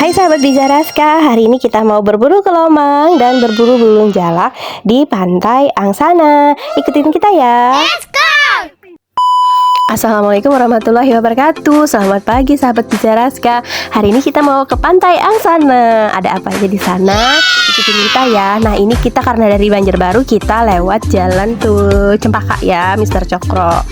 Hai sahabat Bizaraska, hari ini kita mau berburu kelomang dan berburu bulung jalak di pantai Angsana. Ikutin kita ya. Let's go! Assalamualaikum warahmatullahi wabarakatuh. Selamat pagi sahabat Bizaraska. Hari ini kita mau ke pantai Angsana. Ada apa aja di sana? Ikutin kita ya. Nah ini kita karena dari Banjarbaru, kita lewat jalan tuh Cempaka ya, Mister Cokro.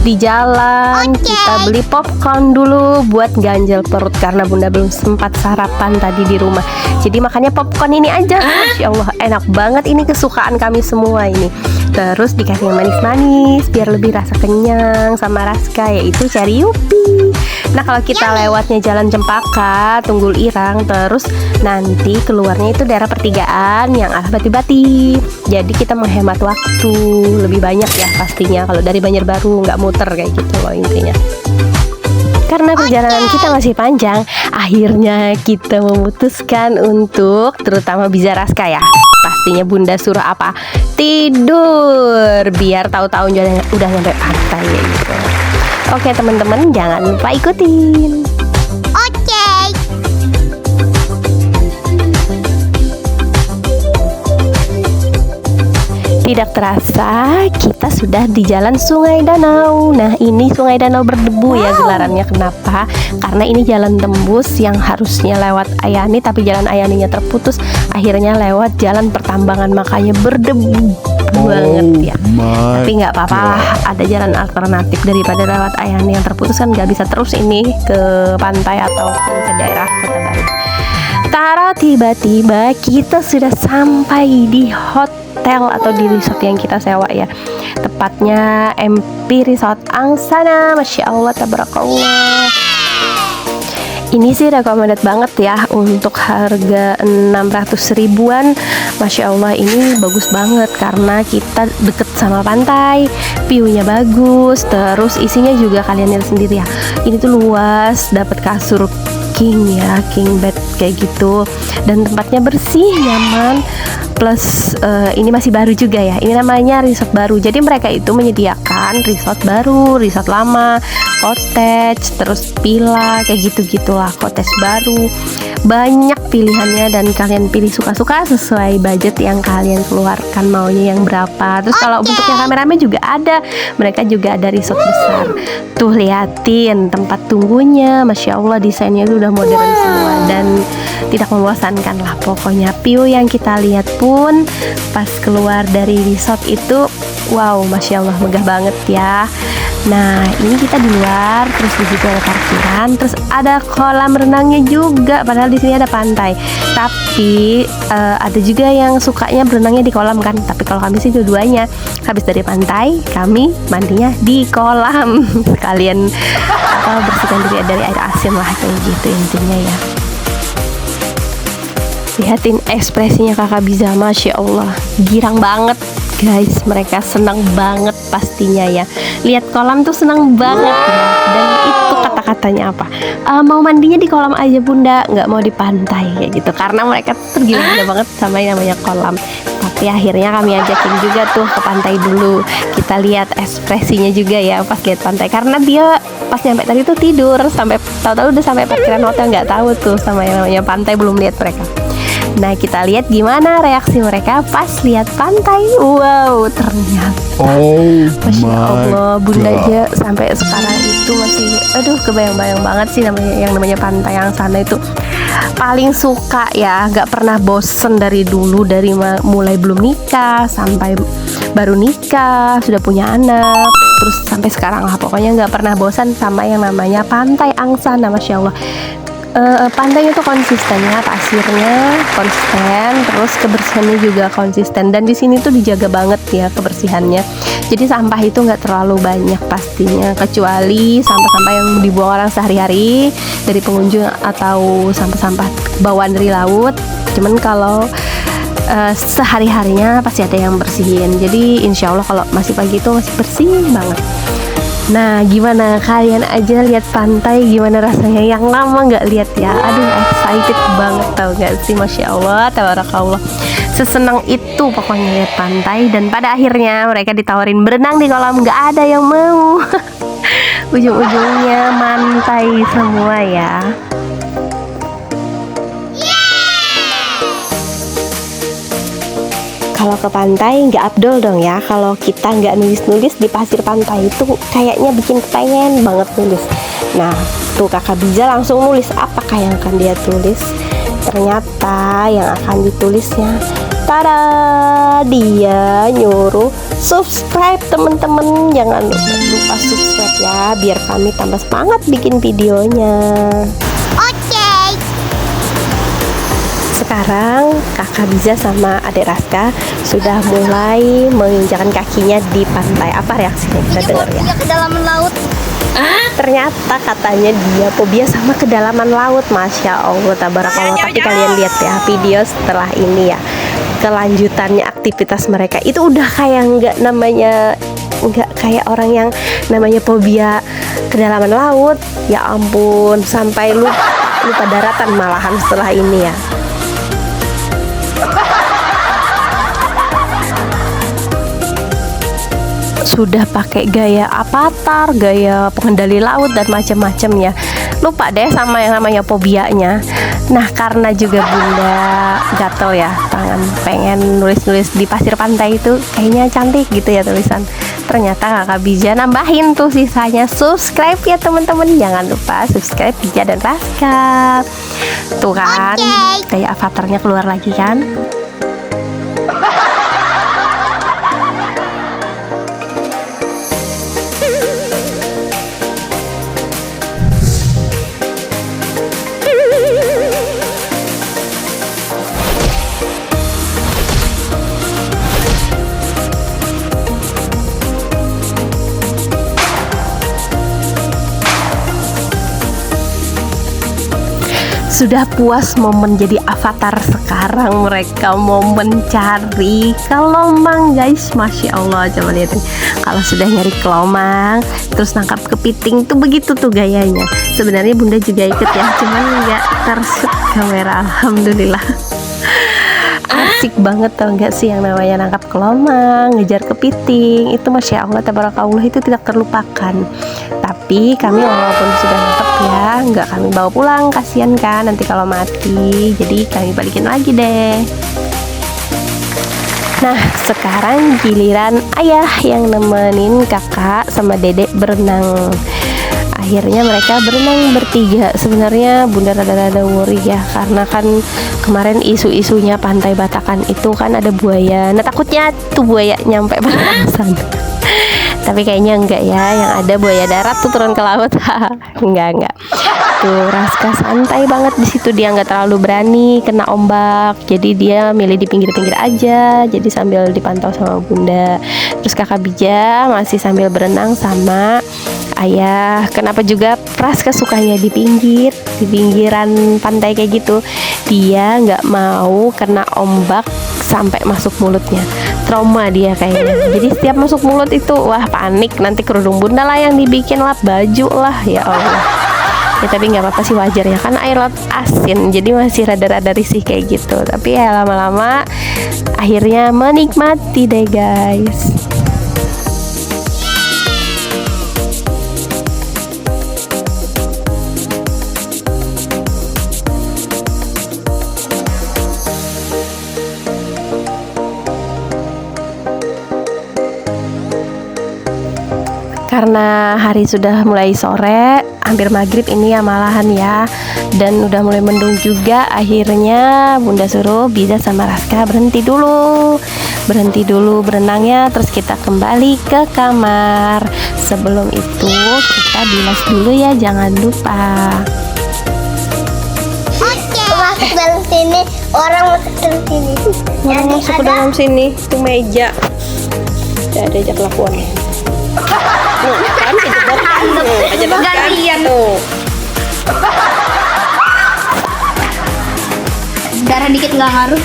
Di jalan kita beli popcorn dulu buat ganjel perut karena bunda belum sempat sarapan tadi di rumah. Jadi makannya popcorn ini aja. Masya Allah enak banget, ini kesukaan kami semua ini. Terus dikasih yang manis-manis biar lebih rasa kenyang sama Raska, yaitu Cherry Yupi. Nah kalau kita lewatnya jalan Cempaka, Tunggul Irang, terus nanti keluarnya itu daerah pertigaan yang arah Bati-Bati. Jadi kita menghemat waktu lebih banyak ya pastinya kalau dari Banjarbaru, nggak muter kayak gitu loh intinya. Karena perjalanan kita masih panjang, akhirnya kita memutuskan untuk, terutama Bizaraska ya, pastinya bunda suruh apa? Tidur, biar tahu-tahu udah nyampe pantai ya gitu. Oke teman-teman, jangan lupa ikutin. Oke. Tidak terasa kita sudah di jalan Sungai Danau. Nah ini Sungai Danau berdebu ya gelarannya. Kenapa? Karena ini jalan tembus yang harusnya lewat Ayani, tapi jalan Ayaninya terputus. Akhirnya lewat jalan pertambangan, makanya berdebu banget ya. Tapi nggak apa-apa lah, ada jalan alternatif daripada lewat Ayani yang terputus, kan nggak bisa terus ini ke pantai atau ke daerah Kota Baru. Tara, tiba-tiba kita sudah sampai di hotel atau di resort yang kita sewa ya. Tepatnya MP Resort Angsana. Masya Allah, tabarakallah. Ini sih recommended banget ya untuk harga 600 ribuan. Masya Allah ini bagus banget karena kita deket sama pantai, view-nya bagus, terus isinya juga kalian lihat sendiri ya. Ini tuh luas, dapat kasur king ya, king bed kayak gitu, dan tempatnya bersih, nyaman. Plus ini masih baru juga ya, ini namanya resort baru. Jadi mereka itu menyediakan resort baru, resort lama, cottage, terus villa kayak gitu-gitulah, cottage baru. Banyak pilihannya dan kalian pilih suka-suka sesuai budget yang kalian keluarkan, maunya yang berapa. Terus kalau bentuknya rame-rame juga ada, mereka juga ada resort besar. Tuh liatin tempat tunggunya, Masya Allah desainnya itu udah modern semua dan tidak membosankan lah. Pokoknya view yang kita lihat pun pas keluar dari resort itu wow, Masya Allah megah banget ya. Nah ini kita di luar, terus di situ ada parkiran, terus ada kolam renangnya juga. Padahal di sini ada pantai, tapi ada juga yang sukanya berenangnya di kolam kan. Tapi kalau kami sih dua-duanya, habis dari pantai kami mandinya di kolam sekalian bersihkan diri dari air asin lah kayak gitu intinya ya. Lihatin ekspresinya kakak Biza, Masya Allah girang banget guys, mereka senang banget pastinya ya. Lihat kolam tuh senang banget ya. Dan itu kata-katanya apa? Mau mandinya di kolam aja bunda, nggak mau di pantai kayak gitu. Karena mereka tergila-gila banget sama yang namanya kolam. Tapi akhirnya kami ajakin juga tuh ke pantai dulu. Kita lihat ekspresinya juga ya pas lihat pantai. Karena dia pas nyampe tadi tuh tidur, sampai tahu-tahu udah sampai parkiran hotel, nggak tahu tuh sama yang namanya pantai, belum lihat mereka. Nah kita lihat gimana reaksi mereka pas lihat pantai. Wow ternyata Masya Allah bunda aja sampai sekarang itu masih aduh kebayang-bayang banget sih yang namanya pantai yang sana itu paling suka ya. Gak pernah bosen dari dulu, dari mulai belum nikah sampai baru nikah, sudah punya anak, terus sampai sekarang lah. Pokoknya gak pernah bosan sama yang namanya pantai Angsana. Masya Allah pantainya tuh konsistennya, pasirnya konsisten, terus kebersihannya juga konsisten, dan di sini tuh dijaga banget ya kebersihannya. Jadi sampah itu nggak terlalu banyak pastinya, kecuali sampah-sampah yang dibuang orang sehari-hari dari pengunjung atau sampah-sampah bawaan dari laut. Cuman kalau sehari-harinya pasti ada yang bersihin. Jadi insya Allah kalau masih pagi itu masih bersih banget. Nah gimana kalian aja lihat pantai, gimana rasanya? Yang lama nggak lihat ya, aduh excited banget tau gak sih? Masya Allah, tabarakallah, sesenang itu pokoknya lihat pantai. Dan pada akhirnya mereka ditawarin berenang di kolam, nggak ada yang mau. Ujung-ujungnya mantai semua ya. kalau ke pantai nggak abdol dong ya kalau kita nggak nulis-nulis di pasir pantai itu, kayaknya bikin pengen banget nulis. Nah tuh Kakak Bija langsung nulis. Apakah yang akan dia tulis? Ternyata yang akan ditulisnya, tada, dia nyuruh subscribe temen-temen. Jangan lupa subscribe ya, biar kami tambah semangat bikin videonya. Sekarang Kakak Bija sama Adik Raska sudah mulai menginjakan kakinya di pantai. Apa reaksinya? Kita dengar ya. Dia kedalaman laut. Ternyata katanya dia fobia sama kedalaman laut. Masya Allah, tabarakallah. Tapi kalian lihat ya video setelah ini ya, kelanjutannya aktivitas mereka itu udah kayak nggak kayak orang yang namanya fobia kedalaman laut. Ya ampun, sampai lupa daratan malahan setelah ini ya. Sudah pakai gaya avatar, gaya pengendali laut dan macam-macam ya. Lupa deh sama yang namanya fobianya. Nah karena juga Bunda gatel ya tangan, pengen nulis-nulis di pasir pantai itu kayaknya cantik gitu ya tulisan. Ternyata Kakak Bija nambahin tuh sisanya. Subscribe ya teman-teman, jangan lupa subscribe Bija dan Raska. Tuh kan, gaya avatarnya keluar lagi kan. Sudah puas mau menjadi avatar, sekarang mereka mau mencari kelomang guys. Masya Allah, coba lihat nih. Kalau sudah nyari kelomang terus nangkap kepiting tuh begitu tuh gayanya. Sebenarnya Bunda juga ikut ya, cuman nggak tershoot kamera. Alhamdulillah. Asik banget tau gak sih yang namanya nangkap kelomang, ngejar kepiting. Itu Masya Allah, tabarakallah, itu tidak terlupakan. Tapi kami walaupun sudah nangkep ya, nggak kami bawa pulang, kasihan kan nanti kalau mati. Jadi kami balikin lagi deh. Nah sekarang giliran ayah yang nemenin kakak sama dedek berenang. Akhirnya mereka berenang bertiga. Sebenarnya Bunda rada-rada worry ya, karena kan kemarin isu-isunya pantai Batakan itu kan ada buaya. Nah takutnya tuh buaya nyampe batasan. Tapi kayaknya enggak ya, yang ada buaya darat tuh turun ke laut. enggak. Tuh Raska santai banget di situ, dia nggak terlalu berani kena ombak. Jadi dia milih di pinggir-pinggir aja. Jadi sambil dipantau sama Bunda. Terus Kakak Bija masih sambil berenang sama ayah. Kenapa juga Raska sukanya di pinggiran pantai kayak gitu? Dia nggak mau kena ombak sampai masuk mulutnya. Trauma dia kayaknya. Jadi setiap masuk mulut itu wah panik, nanti kerudung Bunda lah yang dibikin, lap baju lah, ya Allah. Ya tapi nggak apa-apa sih, wajar ya kan air laut asin, jadi masih rada-rada risih kayak gitu. Tapi ya lama-lama akhirnya menikmati deh guys. Karena hari sudah mulai sore, hampir maghrib ini ya malahan ya, dan udah mulai mendung juga. Akhirnya Bunda suruh Bija sama Raska berhenti dulu berenangnya, terus kita kembali ke kamar. Sebelum itu kita bilas dulu ya, jangan lupa. Masuk dalam sini, orang masuk dalam sini. Orang masuk ke dalam sini, itu meja. Tidak ada aja kelakuannya. Kan kejedot gantian tuh. Darah dikit nggak ngaruh.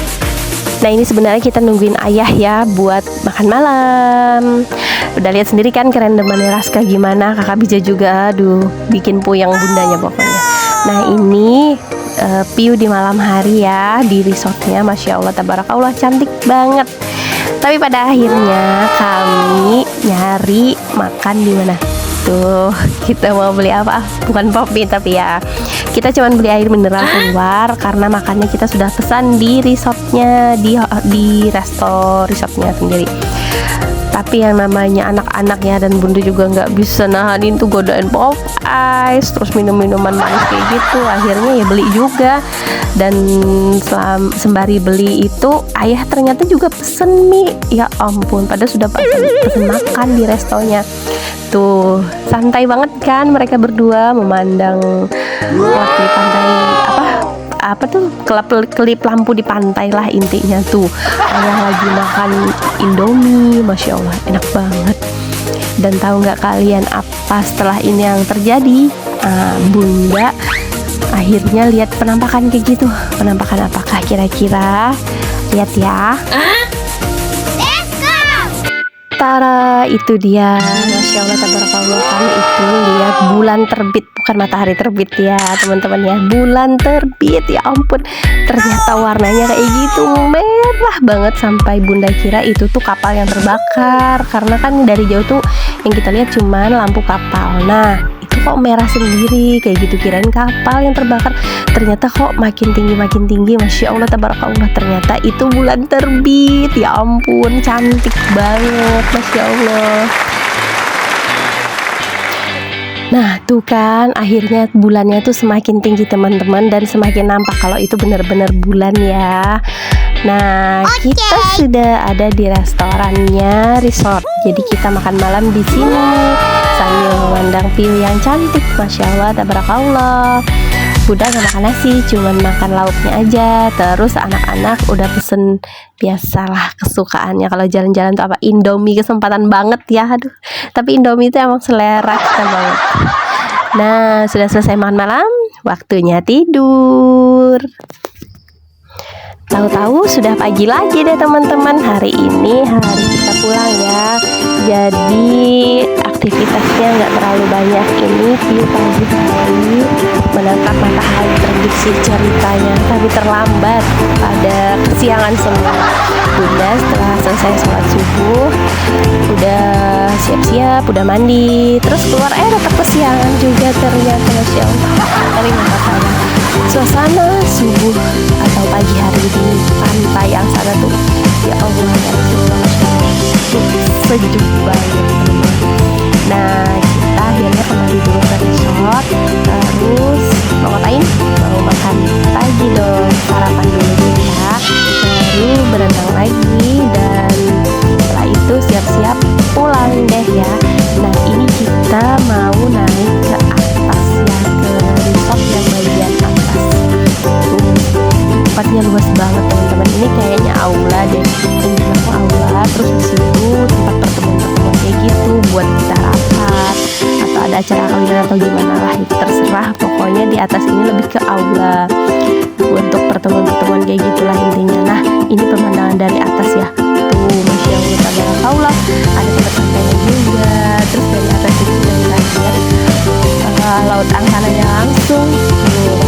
Nah ini sebenarnya kita nungguin ayah ya buat makan malam. Udah lihat sendiri kan kerendemannya Raska gimana. Kakak Bija juga aduh bikin puyeng bundanya pokoknya. Nah ini view di malam hari ya di resortnya, Masya Allah tabarakallah, cantik banget. Tapi pada akhirnya kami nyari makan di mana? Tuh, kita mau beli apa? Bukan Popmi tapi ya Kita cuman beli air mineral keluar karena makannya kita sudah pesan di resortnya, di resortnya sendiri. Tapi yang namanya anak-anaknya dan bunda juga nggak bisa nahanin tuh godain pop ice, terus minum-minuman manis kayak gitu. Akhirnya ya beli juga. Dan sembari beli itu ayah ternyata juga pesen mie. Ya ampun, padahal sudah pesen makan di restonya. Tuh santai banget kan mereka berdua memandang di pantai apa tuh kelip lampu di pantai lah intinya tuh. Ayah lagi makan Indomie, masya Allah enak banget. Dan tahu nggak kalian apa setelah ini yang terjadi? Bunda akhirnya lihat penampakan kayak gitu. Penampakan apakah kira-kira? Lihat ya. Tara, itu dia, masya Allah tabarakallah, kami itu lihat bulan terbit, bukan matahari terbit ya teman-teman ya, bulan terbit. Ya ampun, ternyata warnanya kayak gitu merah banget sampai bunda kira itu tuh kapal yang terbakar, karena kan dari jauh tuh yang kita lihat cuman lampu kapal. Nah itu kok merah sendiri kayak gitu, kirain kapal yang terbakar, ternyata kok makin tinggi, masya Allah tabarakallah, ternyata itu bulan terbit. Ya ampun, cantik banget, masya Allah. Nah tuh kan akhirnya bulannya tuh semakin tinggi teman-teman, dan semakin nampak kalau itu benar-benar bulan ya. Nah kita sudah ada di restorannya resort, jadi kita makan malam di sini sambil memandang view yang cantik, masya Allah tabarakallah. Udah gak makan nasi, cuman makan lauknya aja. Terus anak-anak udah pesen biasalah kesukaannya kalau jalan-jalan tuh apa, Indomie, kesempatan banget ya. Aduh, tapi Indomie itu emang selera kita banget. Nah sudah selesai makan malam, waktunya tidur. Tahu-tahu sudah pagi lagi deh teman-teman. Hari ini hari kita pulang ya, jadi aktivitasnya nggak terlalu banyak. Ini view pagi hari menangkap matahari terbit sih ceritanya, tapi terlambat pada kesiangan semua. Bunda setelah selesai sholat subuh udah siap-siap, udah mandi, terus keluar tetap kesiangan juga ternyata, masya Allah. Tapi nggak apa-apa, suasana subuh atau pagi hari di pantai yang sana tuh, ya Allah ya Rasulullah, sejuk banget teman. Nah kita akhirnya kembali dulu ke resort, terus mau ngapain? Mau makan pagi dong, sarapan dulu kita, baru berenang lagi, dan setelah itu siap-siap pulang deh ya. Nah ini kita mau naik ke atas ya, ke resort yang bagian atas. Tempatnya luas banget teman-teman, ini kayaknya aula deh, ini aku aula, terus di situ tempat pertemuan kayak gitu buat kita rapat atau ada acara kawinan atau gimana lah, itu terserah. Pokoknya di atas ini lebih ke aula untuk pertemuan kayak gitulah intinya. Nah ini pemandangan dari atas ya, tuh masya Allah tabarakallah, ada tempat santainya juga. Terus dari atas itu kita lihat laut angkananya langsung, tuh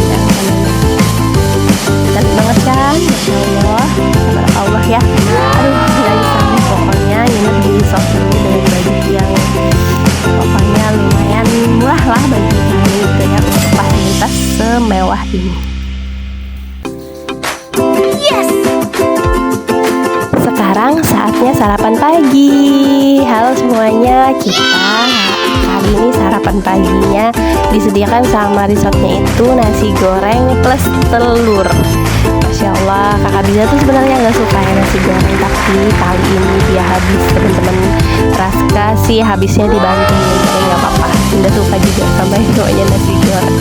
cantik banget kan, masya Allah tabarakallah ya. Aduh nggak bisa nih, pokoknya nginep di resort ini dengan budget yang pokoknya lumayan murah lah bagi kami gitu ya, untuk fasilitas semewah ini. Yes, sekarang saatnya sarapan pagi. Halo semuanya, kita kali ini sarapan paginya disediakan sama resortnya itu nasi goreng plus telur. Masya Allah, kakak Biza tuh sebenarnya nggak suka ya nasi goreng, tapi kali ini dia habis teman-teman. Raska sih habisnya dibantuin, tapi nggak apa-apa, Bunda suka juga sama yang namanya nasi goreng.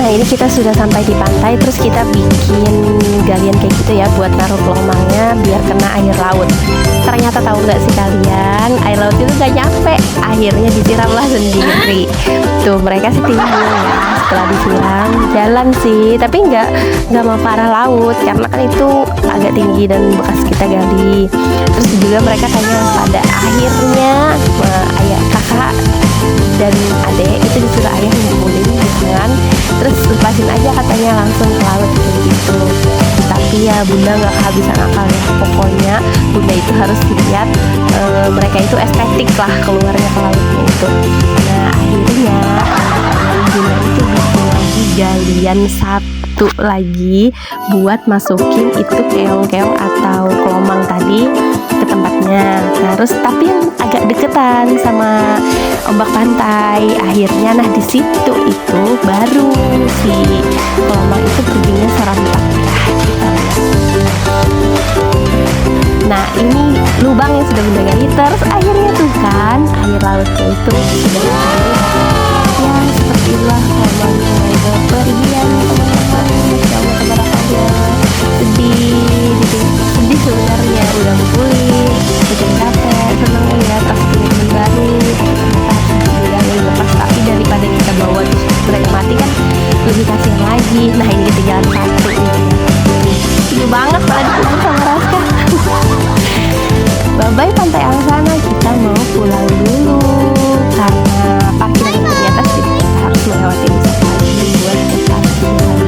Ini kita sudah sampai di pantai, terus kita bikin galian kayak gitu ya buat naruh pelomangnya biar kena air laut. Ternyata tahu nggak sih kalian, air laut itu gak nyampe, akhirnya disiramlah sendiri. Tuh mereka sih timbul ya, setelah disiram jalan sih, tapi nggak mau parah laut karena kan itu agak tinggi dan bekas kita gali. Terus juga mereka kayaknya pada akhirnya ayah kakak dan adek itu disuruh ayah ngumpulin dengan terus lepasin aja katanya langsung ke laut kayak gitu. Tapi ya bunda nggak kehabisan akal ya, pokoknya bunda itu harus lihat mereka itu estetik lah keluarnya ke lautnya itu. Nah akhirnya bunda itu bikin lagi galian satu lagi buat masukin itu keong-keong atau kelomang tadi ke tempatnya. Terus tapi yang agak deketan sama ombak pantai. Akhirnya nah di situ itu baru si kelomang itu perginya serentak. Nah ini lubang yang sudah bunda gali, terus akhirnya tuh kan air lautnya itu sudah ya seperti itulah kelomangnya bepergian teman-teman. Ya Allah tabarakallah, sedih sebenarnya, udah mau pulih, bikin capek, seneng ya pas punya teman baru, udah lepas. Tapi daripada kita bawa terus mereka mati kan lebih kasihan lagi. Nah ini ketinggalan satu ini banget pada dikubur sama Raska. Bye-bye Pantai Angsana, kita mau pulang dulu karena parkiran di atas jadi kita harus melewati desa lagi buat ke parkiran.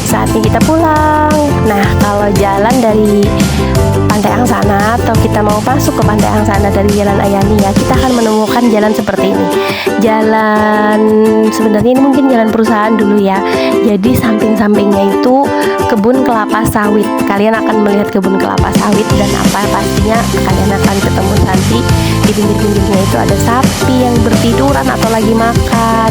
Saatnya kita pulang. Nah kalau jalan dari Pantai Angsana atau kita mau masuk ke Pantai Angsana dari Jalan Ayani ya, kita akan menemukan jalan seperti ini. Jalan sebenarnya ini mungkin jalan perusahaan dulu ya. Jadi samping-sampingnya itu kebun kelapa sawit. Kalian akan melihat kebun kelapa sawit dan apa pastinya kalian akan ketemu nanti di pinggir-pinggirnya itu ada sapi yang bertiduran atau lagi makan.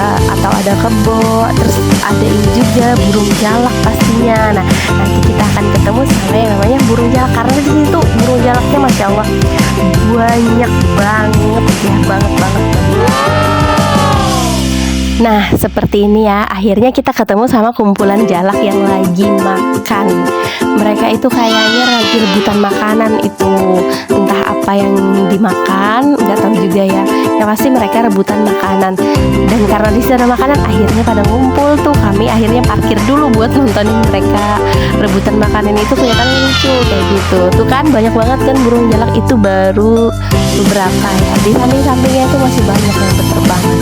Atau ada kebo, terus ada ini juga burung jalak pastinya. Nah nanti kita akan ketemu sama yang namanya burung jalak karena di situ burung jalaknya masya Allah banyak banget ya, banget. Nah seperti ini ya, akhirnya kita ketemu sama kumpulan jalak yang lagi makan. Mereka itu kayaknya lagi rebutan makanan itu, entah apa yang dimakan, nggak tahu juga ya. Yang pasti mereka rebutan makanan. Dan karena di sana makanan, akhirnya pada ngumpul tuh. Kami akhirnya parkir dulu buat nontonin mereka rebutan makanan itu, kelihatan lucu kayak gitu. Tuh kan banyak banget kan burung jalak itu, baru beberapa ya. Di samping-sampingnya itu masih banyak yang berterbangan.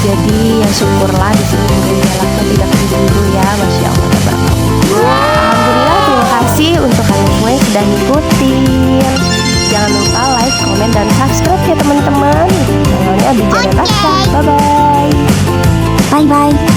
Jadi ya syukurlah di sini burung jalaknya tidak berburu ya, masya Allah. Alhamdulillah, terima kasih untuk kalian semua yang sudah ngikutin. Jangan lupa like, komen, dan subscribe ya teman-teman. Channelnya Abijara Raska. Bye bye.